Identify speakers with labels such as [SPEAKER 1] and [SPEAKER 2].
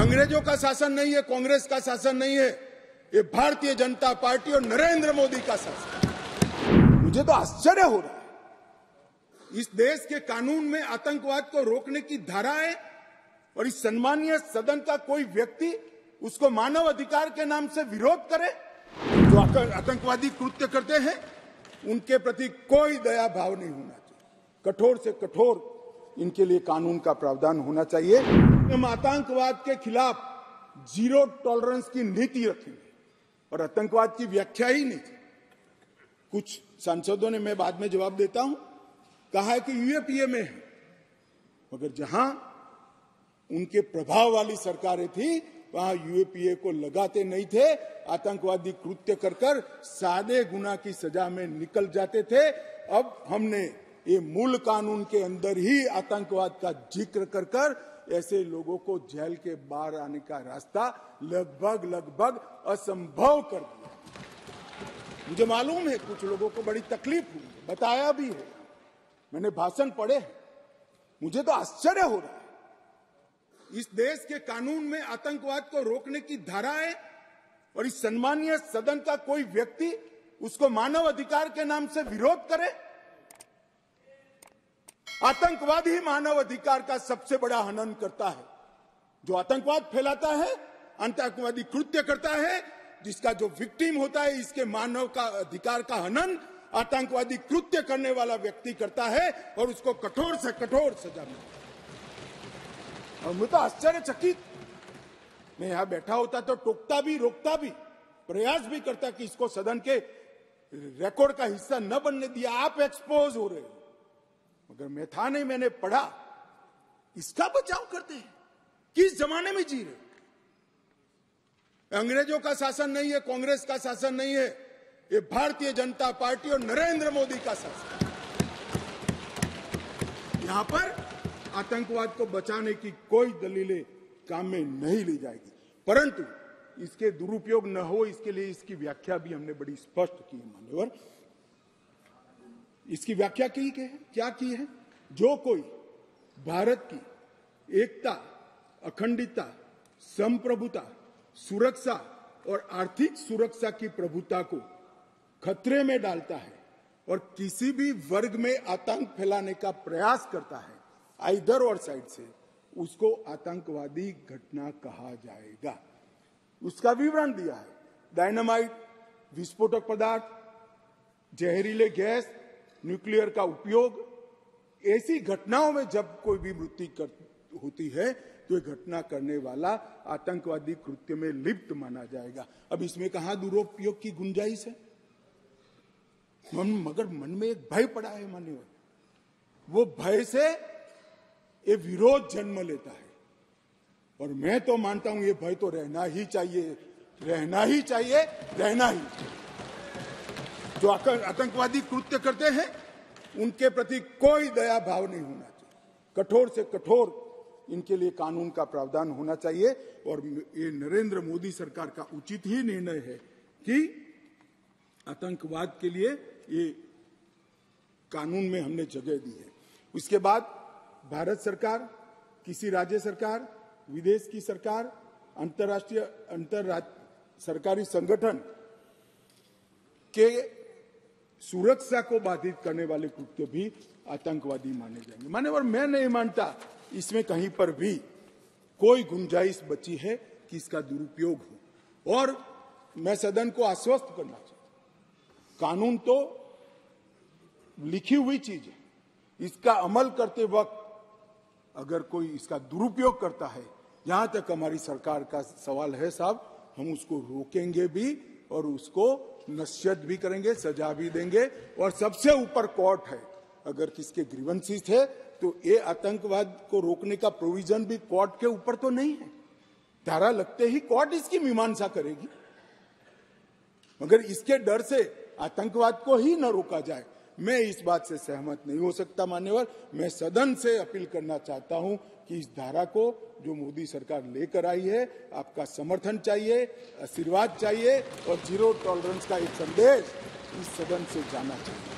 [SPEAKER 1] अंग्रेजों का शासन नहीं है, कांग्रेस का शासन नहीं है, ये भारतीय जनता पार्टी और नरेंद्र मोदी का शासन। मुझे तो आश्चर्य हो रहा है, इस देश के कानून में आतंकवाद को रोकने की धारा है और इस सम्मानीय सदन का कोई व्यक्ति उसको मानव अधिकार के नाम से विरोध करे। जो आतंकवादी कृत्य करते हैं उनके प्रति कोई दया भाव नहीं होना चाहिए। कठोर से कठोर इनके लिए कानून का प्रावधान होना चाहिए। हम आतंकवाद के खिलाफ जीरो टॉलरेंस की नीति रखेंगे और आतंकवाद की व्याख्या ही नहीं थी। कुछ सांसदों ने, मैं बाद में जवाब देता हूं, कहा है कि यूएपीए में है, मगर जहां उनके प्रभाव वाली सरकारें थी वहां यूएपीए को लगाते नहीं थे। आतंकवादी कृत्य कर सादे गुना की सजा में निकल जाते थे। अब हमने ये मूल कानून के अंदर ही आतंकवाद का जिक्र कर ऐसे लोगों को जेल के बाहर आने का रास्ता लगभग असंभव कर दिया। मुझे मालूम है कुछ लोगों को बड़ी तकलीफ हुई, बताया भी है, मैंने भाषण पढ़े। मुझे तो आश्चर्य हो रहा है, इस देश के कानून में आतंकवाद को रोकने की धारा है और इस सम्मानीय सदन का कोई व्यक्ति उसको मानव अधिकार के नाम से विरोध करे। आतंकवाद ही मानव अधिकार का सबसे बड़ा हनन करता है। जो आतंकवाद फैलाता है, आतंकवादी कृत्य करता है, जिसका जो विक्टिम होता है, इसके मानव का अधिकार का हनन आतंकवादी कृत्य करने वाला व्यक्ति करता है और उसको कठोर से कठोर सजा मिलती है। और मैं तो आश्चर्यचकित, मैं यहां बैठा होता तो टोकता भी, रोकता भी, प्रयास भी करता कि इसको सदन के रिकॉर्ड का हिस्सा न बनने दिया। आप एक्सपोज हो रहे हो, मगर मैं था नहीं, मैंने पढ़ा। इसका बचाव करते हैं, किस जमाने में जी रहे? अंग्रेजों का शासन नहीं है, कांग्रेस का शासन नहीं है, ये भारतीय जनता पार्टी और नरेंद्र मोदी का शासन। यहां पर आतंकवाद को बचाने की कोई दलीलें काम में नहीं ली जाएगी, परंतु इसके दुरुपयोग न हो इसके लिए इसकी व्याख्या भी हमने बड़ी स्पष्ट की है। मान्यवर, इसकी व्याख्या की है, क्या की है? जो कोई भारत की एकता, अखंडता, संप्रभुता, सुरक्षा और आर्थिक सुरक्षा की प्रभुता को खतरे में डालता है और किसी भी वर्ग में आतंक फैलाने का प्रयास करता है, आइदर और साइड से, उसको आतंकवादी घटना कहा जाएगा। उसका विवरण दिया है। डायनामाइट, विस्फोटक पदार्थ, जहरीले गैस, न्यूक्लियर का उपयोग, ऐसी घटनाओं में जब कोई भी मृत्यु होती है तो ये घटना करने वाला आतंकवादी कृत्य में लिप्त माना जाएगा। अब इसमें कहां दुरुपयोग की गुंजाइश है? मगर मन में एक भय पड़ा है मान्यवर, वो भय से ये विरोध जन्म लेता है और मैं तो मानता हूं ये भय तो रहना ही चाहिए, रहना ही चाहिए, रहना ही। जो आतंकवादी कृत्य करते हैं उनके प्रति कोई दया भाव नहीं होना चाहिए। कठोर से कठोर इनके लिए कानून का प्रावधान होना चाहिए और ये नरेंद्र मोदी सरकार का उचित ही निर्णय है कि आतंकवाद के लिए ये कानून में हमने जगह दी है। उसके बाद भारत सरकार, किसी राज्य सरकार, विदेश की सरकार, अंतर्राष्ट्रीय सरकारी संगठन के सुरक्षा को बाधित करने वाले कृत्य भी आतंकवादी माने जाएंगे। मान्यवर, मैं नहीं मानता इसमें कहीं पर भी कोई गुंजाइश बची है कि इसका दुरुपयोग हो। और मैं सदन को आश्वस्त करना चाहता हूं, कानून तो लिखी हुई चीज है, इसका अमल करते वक्त अगर कोई इसका दुरुपयोग करता है, जहां तक हमारी सरकार का सवाल है साहब, हम उसको रोकेंगे भी और उसको नश्यत भी करेंगे, सजा भी देंगे। और सबसे ऊपर कोर्ट है। अगर किसके ग्रीवेंसेस है तो ये आतंकवाद को रोकने का प्रोविजन भी कोर्ट के ऊपर तो नहीं है। धारा लगते ही कोर्ट इसकी मीमांसा करेगी, मगर इसके डर से आतंकवाद को ही न रोका जाए, मैं इस बात से सहमत नहीं हो सकता। मान्यवर, मैं सदन से अपील करना चाहता हूं कि इस धारा को जो मोदी सरकार लेकर आई है, आपका समर्थन चाहिए, आशीर्वाद चाहिए और जीरो टॉलरेंस का एक संदेश इस सदन से जाना चाहिए।